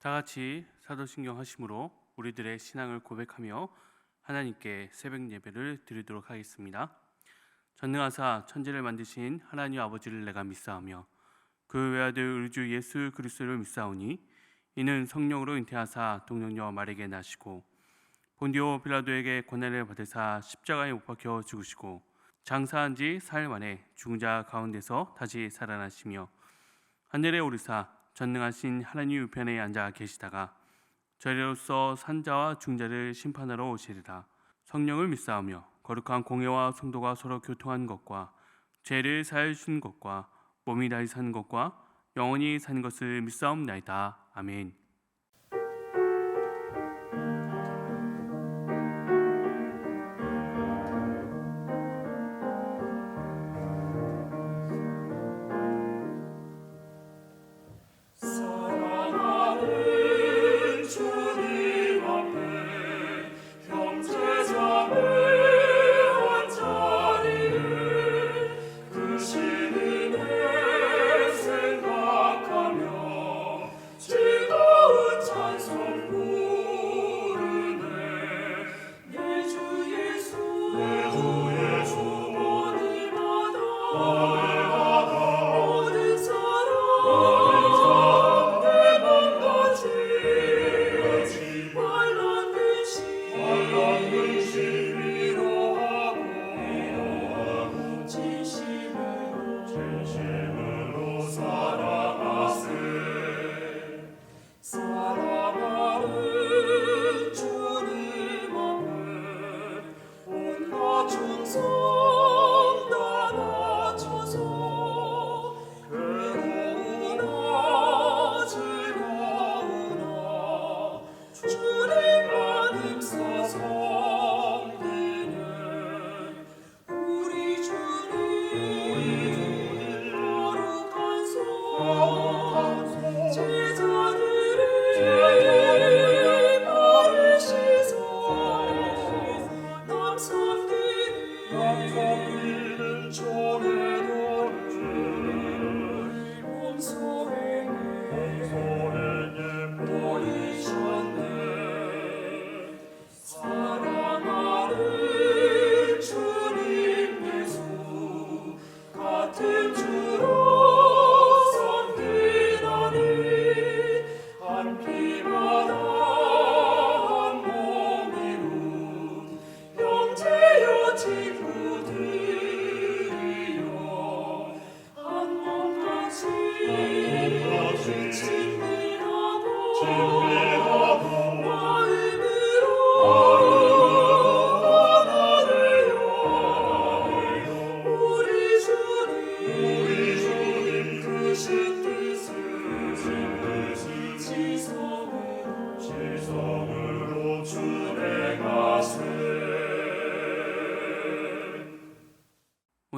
다 같이 사도신경 하심으로 우리들의 신앙을 고백하며 하나님께 새벽 예배를 드리도록 하겠습니다. 전능하사 천지를 만드신 하나님 아버지를 내가 믿사오며 그 외아들 우리 주 예수 그리스도를 믿사오니 이는 성령으로 잉태하사 동정녀 마리아에게 나시고 본디오 빌라도에게 고난을 받으사 십자가에 못 박혀 죽으시고 장사한 지 사흘 만에 죽은 자 가운데서 다시 살아나시며 하늘에 오르사 전능하신 하나님 우편에 앉아 계시다가 저리로서 산자와 중자를 심판하러 오시리라. 성령을 믿사오며 거룩한 공회와 성도가 서로 교통한 것과 죄를 사하여 주신 것과 몸이 다시 사는 것과 영원히 사는 것을 믿사옵나이다. 아멘.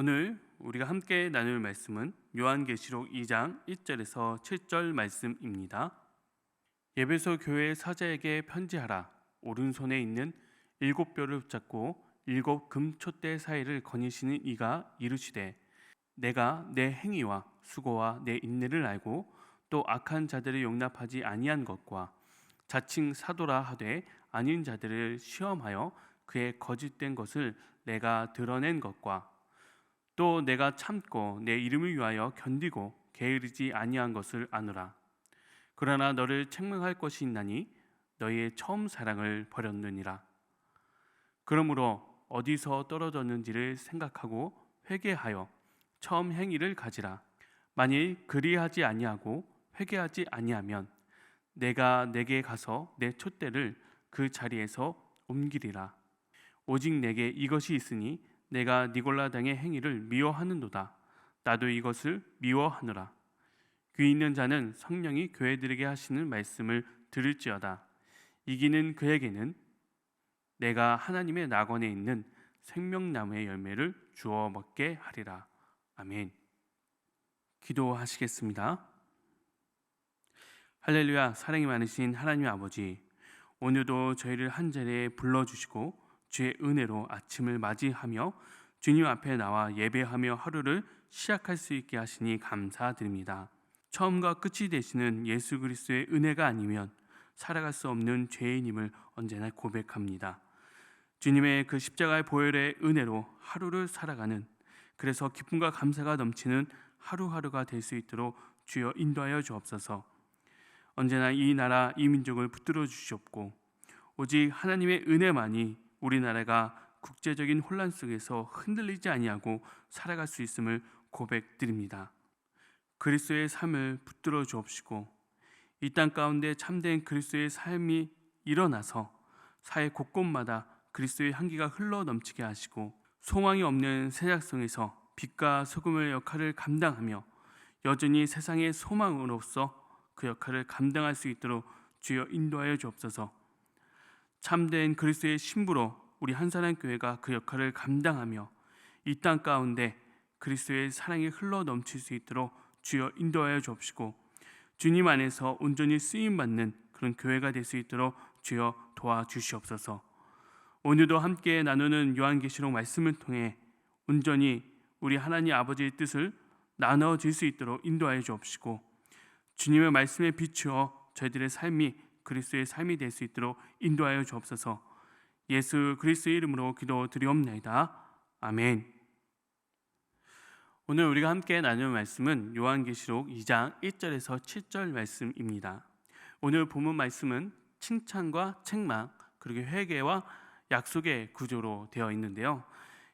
오늘 우리가 함께 나눌 말씀은 요한계시록 2장 1절에서 7절 말씀입니다. 예배소 교회 사자에게 편지하라. 오른손에 있는 7뼈를 붙잡고 7 금촛대 사이를 거니시는 이가 이르시되 내가 내 행위와 수고와 내 인내를 알고 또 악한 자들을 용납하지 아니한 것과 자칭 사도라 하되 아닌 자들을 시험하여 그의 거짓된 것을 내가 드러낸 것과 또 내가 참고 내 이름을 위하여 견디고 게으르지 아니한 것을 아노라. 그러나 너를 책망할 것이 있나니 너희의 처음 사랑을 버렸느니라. 그러므로 어디서 떨어졌는지를 생각하고 회개하여 처음 행위를 가지라. 만일 그리하지 아니하고 회개하지 아니하면 내가 내게 가서 내 촛대를 그 자리에서 옮기리라. 오직 내게 이것이 있으니 내가 니골라 당의 행위를 미워하는도다. 나도 이것을 미워하노라. 귀 있는 자는 성령이 교회들에게 하시는 말씀을 들을지어다. 이기는 그에게는 내가 하나님의 낙원에 있는 생명나무의 열매를 주어 먹게 하리라. 아멘. 기도하시겠습니다. 할렐루야. 사랑이 많으신 하나님 아버지, 오늘도 저희를 한 자리에 불러주시고 주의 은혜로 아침을 맞이하며 주님 앞에 나와 예배하며 하루를 시작할 수 있게 하시니 감사드립니다. 처음과 끝이 되시는 예수 그리스도의 은혜가 아니면 살아갈 수 없는 죄인임을 언제나 고백합니다. 주님의 그 십자가의 보혈의 은혜로 하루를 살아가는, 그래서 기쁨과 감사가 넘치는 하루하루가 될 수 있도록 주여 인도하여 주옵소서. 언제나 이 나라 이 민족을 붙들어 주시옵고 오직 하나님의 은혜만이 우리나라가 국제적인 혼란 속에서 흔들리지 아니하고 살아갈 수 있음을 고백드립니다. 그리스도의 삶을 붙들어 주옵시고 이 땅 가운데 참된 그리스도의 삶이 일어나서 사회 곳곳마다 그리스도의 향기가 흘러 넘치게 하시고 소망이 없는 세상성에서 빛과 소금의 역할을 감당하며 여전히 세상의 소망으로서 그 역할을 감당할 수 있도록 주여 인도하여 주옵소서. 참된 그리스도의 신부로 우리 한산한교회가 그 역할을 감당하며 이 땅 가운데 그리스도의 사랑이 흘러 넘칠 수 있도록 주여 인도하여 주옵시고 주님 안에서 온전히 쓰임받는 그런 교회가 될 수 있도록 주여 도와주시옵소서. 오늘도 함께 나누는 요한계시록 말씀을 통해 온전히 우리 하나님 아버지의 뜻을 나눠질 수 있도록 인도하여 주옵시고 주님의 말씀에 비추어 저희들의 삶이 그리스도의 삶이 될 수 있도록 인도하여 주옵소서. 예수 그리스도의 이름으로 기도드리옵나이다. 아멘. 오늘 우리가 함께 나눌 말씀은 요한계시록 2장 1절에서 7절 말씀입니다. 오늘 본문 말씀은 칭찬과 책망 그리고 회개와 약속의 구조로 되어 있는데요.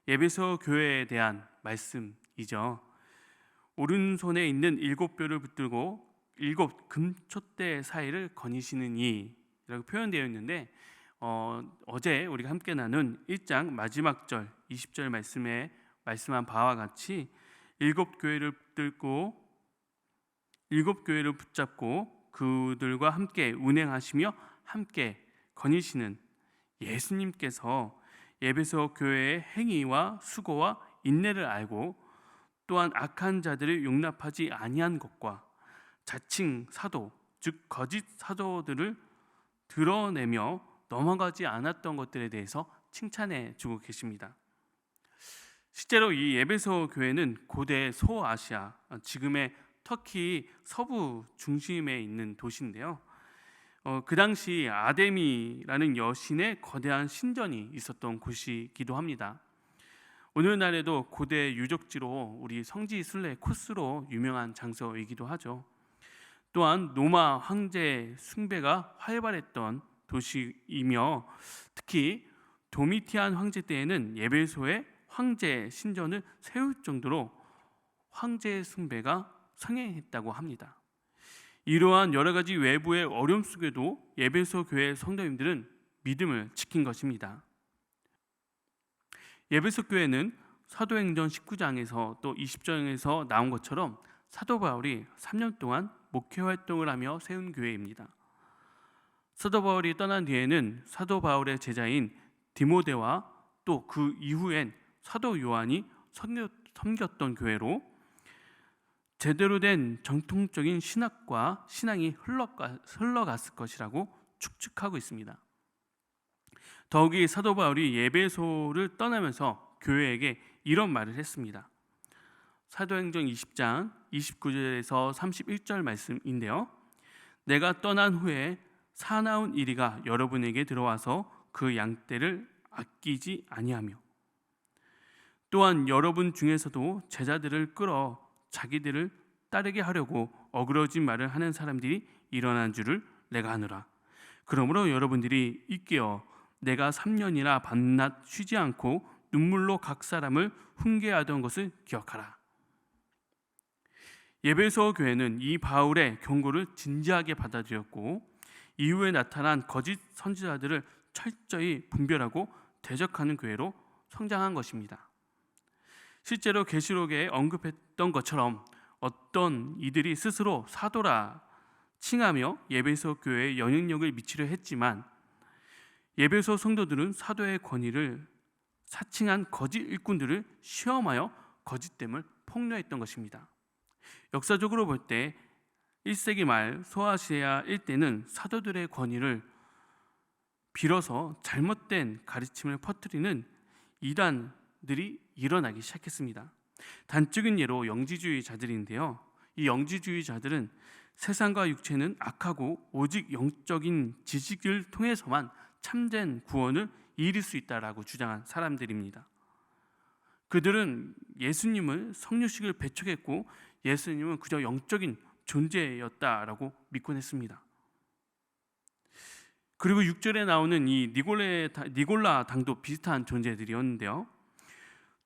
에베소 교회에 대한 말씀이죠. 오른손에 있는 7뼈를 붙들고 7 금촛대 사이를 거니시는 이라고 표현되어 있는데 어제 우리가 함께 나눈 1장 마지막 절 20절 말씀에 말씀한 바와 같이 7교회를 붙들고 7교회를 붙잡고 그들과 함께 운행하시며 함께 거니시는 예수님께서 에베소 교회의 행위와 수고와 인내를 알고 또한 악한 자들을 용납하지 아니한 것과 자칭 사도 즉 거짓 사도들을 드러내며 넘어가지 않았던 것들에 대해서 칭찬해 주고 계십니다. 실제로 이 에베소 교회는 고대 소아시아, 지금의 터키 서부 중심에 있는 도시인데요. 그 당시 아데미라는 여신의 거대한 신전이 있었던 곳이기도 합니다. 오늘날에도 고대 유적지로 우리 성지 순례 코스로 유명한 장소이기도 하죠. 또한 로마 황제 숭배가 활발했던 도시이며 특히 도미티안 황제 때에는 에베소에 황제 신전을 세울 정도로 황제 숭배가 성행했다고 합니다. 이러한 여러 가지 외부의 어려움 속에도 에베소 교회 성도님들은 믿음을 지킨 것입니다. 에베소 교회는 사도행전 19장에서 또 20장에서 나온 것처럼 사도 바울이 3년 동안 목회 활동을 하며 세운 교회입니다. 사도 바울이 떠난 뒤에는 사도 바울의 제자인 디모데와 또 그 이후엔 사도 요한이 섬겼던 교회로 제대로 된 정통적인 신학과 신앙이 흘러갔을 것이라고 추측하고 있습니다. 더욱이 사도 바울이 에베소를 떠나면서 교회에게 이런 말을 했습니다. 사도행전 20장 29절에서 31절 말씀인데요. 내가 떠난 후에 사나운 이리가 여러분에게 들어와서 그 양떼를 아끼지 아니하며 또한 여러분 중에서도 제자들을 끌어 자기들을 따르게 하려고 어그러진 말을 하는 사람들이 일어난 줄을 내가 아노라. 그러므로 여러분들이 일깨어 내가 3년이나 밤낮 쉬지 않고 눈물로 각 사람을 훈계하던 것을 기억하라. 에베소 교회는 이 바울의 경고를 진지하게 받아들였고 이후에 나타난 거짓 선지자들을 철저히 분별하고 대적하는 교회로 성장한 것입니다. 실제로 계시록에 언급했던 것처럼 어떤 이들이 스스로 사도라 칭하며 에베소 교회에 영향력을 미치려 했지만 에베소 성도들은 사도의 권위를 사칭한 거짓 일꾼들을 시험하여 거짓됨을 폭로했던 것입니다. 역사적으로 볼 때 1세기 말 소아시아 일대는 사도들의 권위를 빌어서 잘못된 가르침을 퍼뜨리는 이단들이 일어나기 시작했습니다. 단적인 예로 영지주의자들인데요. 이 영지주의자들은 세상과 육체는 악하고 오직 영적인 지식을 통해서만 참된 구원을 이룰 수 있다라고 주장한 사람들입니다. 그들은 예수님을 성육식을 배척했고 예수님은 그저 영적인 존재였다라고 믿곤 했습니다. 그리고 6절에 나오는 이 니골라 당도 비슷한 존재들이었는데요.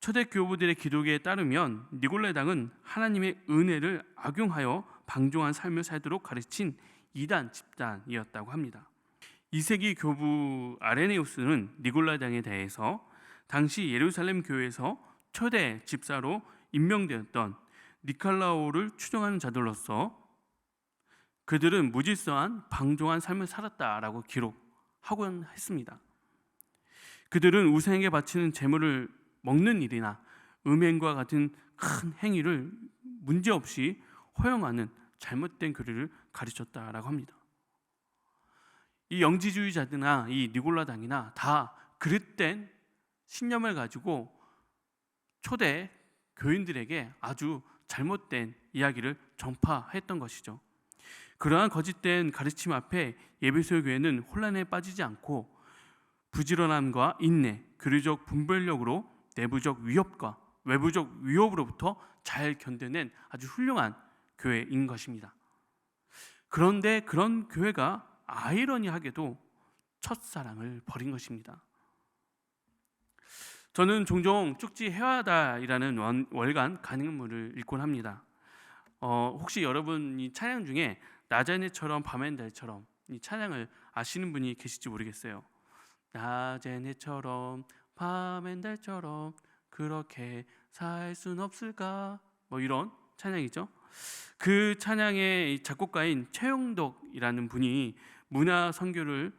초대 교부들의 기록에 따르면 니골라 당은 하나님의 은혜를 악용하여 방종한 삶을 살도록 가르친 이단 집단이었다고 합니다. 2세기 교부 아레네우스는 니골라 당에 대해서 당시 예루살렘 교회에서 초대 집사로 임명되었던 니칼라오를 추종하는 자들로서 그들은 무질서한 방종한 삶을 살았다라고 기록하곤 했습니다. 그들은 우상에게 바치는 제물을 먹는 일이나 음행과 같은 큰 행위를 문제없이 허용하는 잘못된 교리를 가르쳤다라고 합니다. 이 영지주의자들이나 이 니골라당이나 다 그릇된 신념을 가지고 초대 교인들에게 아주 잘못된 이야기를 전파했던 것이죠. 그러한 거짓된 가르침 앞에 에베소 교회는 혼란에 빠지지 않고 부지런함과 인내, 교리적 분별력으로 내부적 위협과 외부적 위협으로부터 잘 견뎌낸 아주 훌륭한 교회인 것입니다. 그런데 그런 교회가 아이러니하게도 첫사랑을 버린 것입니다. 저는 종종 쪽지 해와다이라는 월간 간행물을 읽곤 합니다. 혹시 여러분이 찬양 중에 낮에내처럼 밤엔 달처럼 이 찬양을 아시는 분이 계실지 모르겠어요. 낮에내처럼 밤엔 달처럼 그렇게 살 순 없을까? 뭐 이런 찬양이죠. 그 찬양의 작곡가인 최영덕이라는 분이 문화 선교를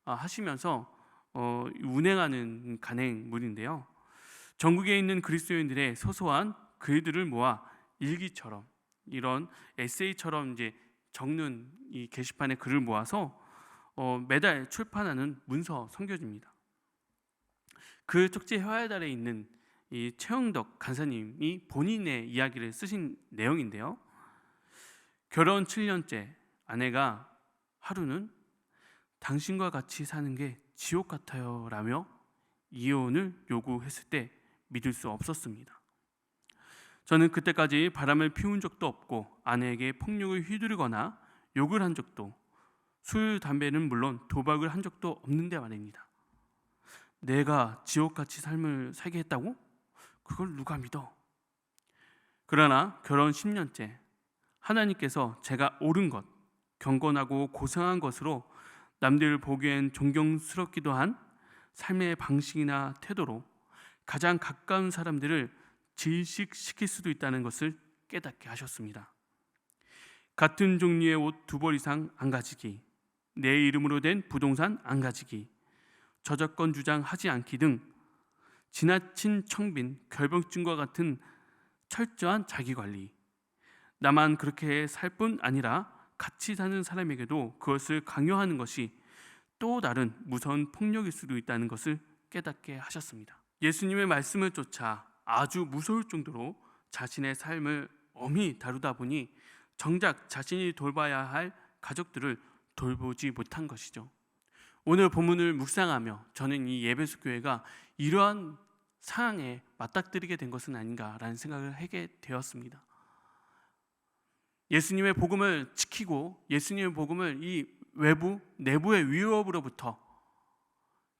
하시면서 운행하는 간행물인데요. 전국에 있는 그리스도인들의 소소한 글들을 모아 일기처럼 이런 에세이처럼 이제 적는 이 게시판에 글을 모아서 매달 출판하는 문서 선교지입니다. 그 쪽지 해와달에 있는 이 최영덕 간사님이 본인의 이야기를 쓰신 내용인데요. 결혼 7년째 아내가 하루는 당신과 같이 사는 게 지옥 같아요 라며 이혼을 요구했을 때 믿을 수 없었습니다. 저는 그때까지 바람을 피운 적도 없고 아내에게 폭력을 휘두르거나 욕을 한 적도, 술, 담배는 물론 도박을 한 적도 없는데 말입니다. 내가 지옥같이 삶을 살게 했다고? 그걸 누가 믿어? 그러나 결혼 10년째 하나님께서 제가 옳은 것, 경건하고 고상한 것으로 남들 보기엔 존경스럽기도 한 삶의 방식이나 태도로 가장 가까운 사람들을 질식시킬 수도 있다는 것을 깨닫게 하셨습니다. 같은 종류의 옷 2벌 이상 안 가지기, 내 이름으로 된 부동산 안 가지기, 저작권 주장하지 않기 등 지나친 청빈, 결벽증과 같은 철저한 자기관리, 나만 그렇게 살 뿐 아니라 같이 사는 사람에게도 그것을 강요하는 것이 또 다른 무서운 폭력일 수도 있다는 것을 깨닫게 하셨습니다. 예수님의 말씀을 쫓아 아주 무서울 정도로 자신의 삶을 엄히 다루다 보니 정작 자신이 돌봐야 할 가족들을 돌보지 못한 것이죠. 오늘 본문을 묵상하며 저는 이 에베소 교회가 이러한 상황에 맞닥뜨리게 된 것은 아닌가라는 생각을 하게 되었습니다. 예수님의 복음을 지키고 예수님의 복음을 이 외부, 내부의 위협으로부터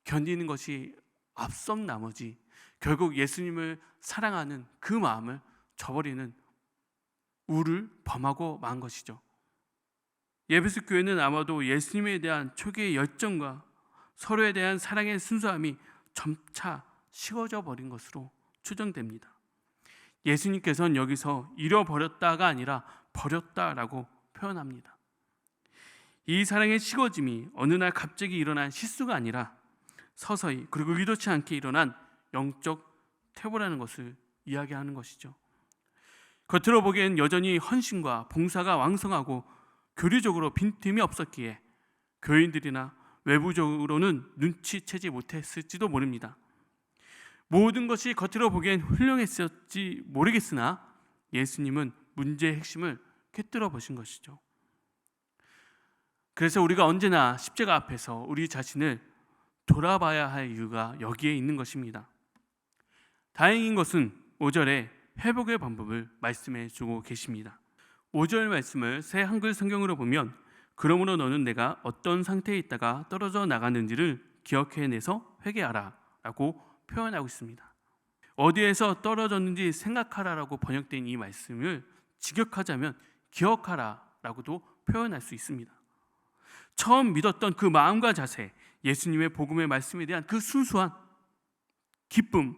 견디는 것이 앞선 나머지 결국 예수님을 사랑하는 그 마음을 저버리는 우를 범하고 만 것이죠. 에베소 교회는 아마도 예수님에 대한 초기의 열정과 서로에 대한 사랑의 순수함이 점차 식어져 버린 것으로 추정됩니다. 예수님께서는 여기서 잃어버렸다가 아니라 버렸다라고 표현합니다. 이 사랑의 식어짐이 어느 날 갑자기 일어난 실수가 아니라 서서히 그리고 의도치 않게 일어난 영적 퇴보라는 것을 이야기하는 것이죠. 겉으로 보기엔 여전히 헌신과 봉사가 왕성하고 교리적으로 빈틈이 없었기에 교인들이나 외부적으로는 눈치채지 못했을지도 모릅니다. 모든 것이 겉으로 보기엔 훌륭했을지 모르겠으나 예수님은 문제의 핵심을 꿰뚫어 보신 것이죠. 그래서 우리가 언제나 십자가 앞에서 우리 자신을 돌아봐야 할 이유가 여기에 있는 것입니다. 다행인 것은 5절에 회복의 방법을 말씀해 주고 계십니다. 5절 말씀을 새 한글 성경으로 보면 그러므로 너는 내가 어떤 상태에 있다가 떨어져 나갔는지를 기억해내서 회개하라 라고 표현하고 있습니다. 어디에서 떨어졌는지 생각하라라고 번역된 이 말씀을 직역하자면 기억하라 라고도 표현할 수 있습니다. 처음 믿었던 그 마음과 자세, 예수님의 복음의 말씀에 대한 그 순수한 기쁨,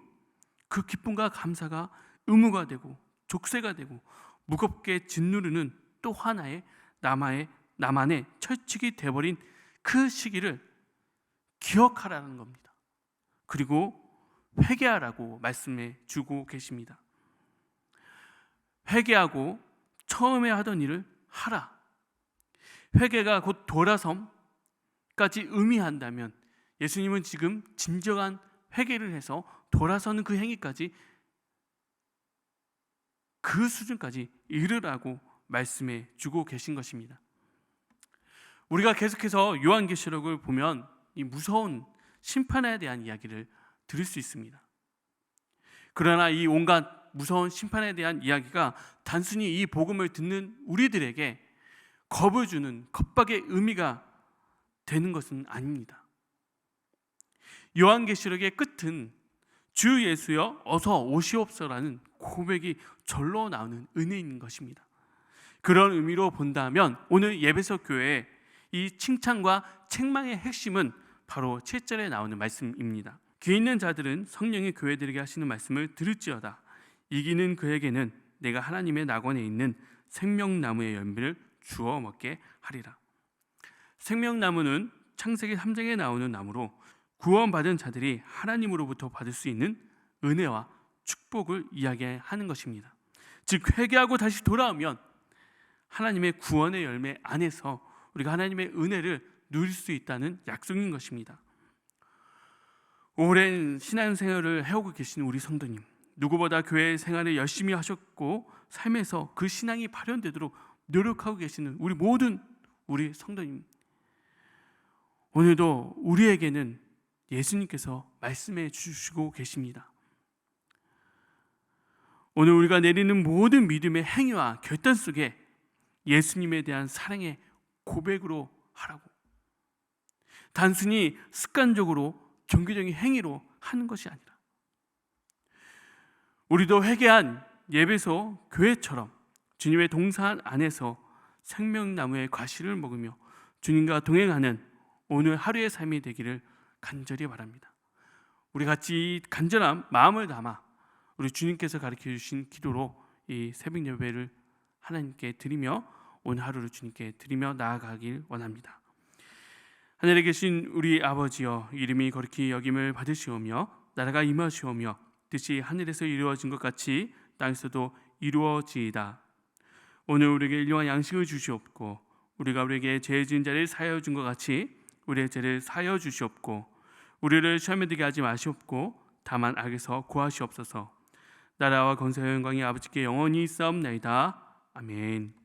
그 기쁨과 감사가 의무가 되고 족쇄가 되고 무겁게 짓누르는 또 하나의 나만의 철칙이 되어버린 그 시기를 기억하라는 겁니다. 그리고 회개하라고 말씀해 주고 계십니다. 회개하고 처음에 하던 일을 하라. 회개가 곧 돌아섬까지 의미한다면 예수님은 지금 진정한 회개를 해서 돌아서는 그 행위까지 그 수준까지 이르라고 말씀해 주고 계신 것입니다. 우리가 계속해서 요한계시록을 보면 이 무서운 심판에 대한 이야기를 들을 수 있습니다. 그러나 이 온갖 무서운 심판에 대한 이야기가 단순히 이 복음을 듣는 우리들에게 겁을 주는 겁박의 의미가 되는 것은 아닙니다. 요한계시록의 끝은 주 예수여 어서 오시옵소서라는 고백이 절로 나오는 은혜인 것입니다. 그런 의미로 본다면 오늘 예배석 교회의 이 칭찬과 책망의 핵심은 바로 7절에 나오는 말씀입니다. 귀 있는 자들은 성령이 교회들에게 하시는 말씀을 들을지어다. 이기는 그에게는 내가 하나님의 낙원에 있는 생명나무의 열매를 주어 먹게 하리라. 생명나무는 창세기 3장에 나오는 나무로 구원받은 자들이 하나님으로부터 받을 수 있는 은혜와 축복을 이야기하는 것입니다. 즉 회개하고 다시 돌아오면 하나님의 구원의 열매 안에서 우리가 하나님의 은혜를 누릴 수 있다는 약속인 것입니다. 오랜 신앙생활을 해오고 계신 우리 성도님, 누구보다 교회 생활을 열심히 하셨고 삶에서 그 신앙이 발현되도록 노력하고 계시는 우리 모든 우리 성도님, 오늘도 우리에게는 예수님께서 말씀해 주시고 계십니다. 오늘 우리가 내리는 모든 믿음의 행위와 결단 속에 예수님에 대한 사랑의 고백으로 하라고, 단순히 습관적으로 종교적인 행위로 하는 것이 아니라 우리도 회개한 예배소 교회처럼 주님의 동산 안에서 생명나무의 과실을 먹으며 주님과 동행하는 오늘 하루의 삶이 되기를 간절히 바랍니다. 우리 같이 간절한 마음을 담아 우리 주님께서 가르쳐 주신 기도로 이 새벽 예배를 하나님께 드리며 오늘 하루를 주님께 드리며 나아가길 원합니다. 하늘에 계신 우리 아버지여, 이름이 거룩히 여김을 받으시오며 나라가 임하시오며 뜻이 하늘에서 이루어진 것 같이 땅에서도 이루어지이다. 오늘 우리에게 일용할 양식을 주시옵고 우리가 우리에게 죄 지은 자를 사하여 준 것 같이 우리의 죄를 사하여 주시옵고 우리를 시험에 들게 하지 마시옵고 다만 악에서 구하시옵소서. 나라와 권세와 영광이 아버지께 영원히 있사옵나이다. 아멘.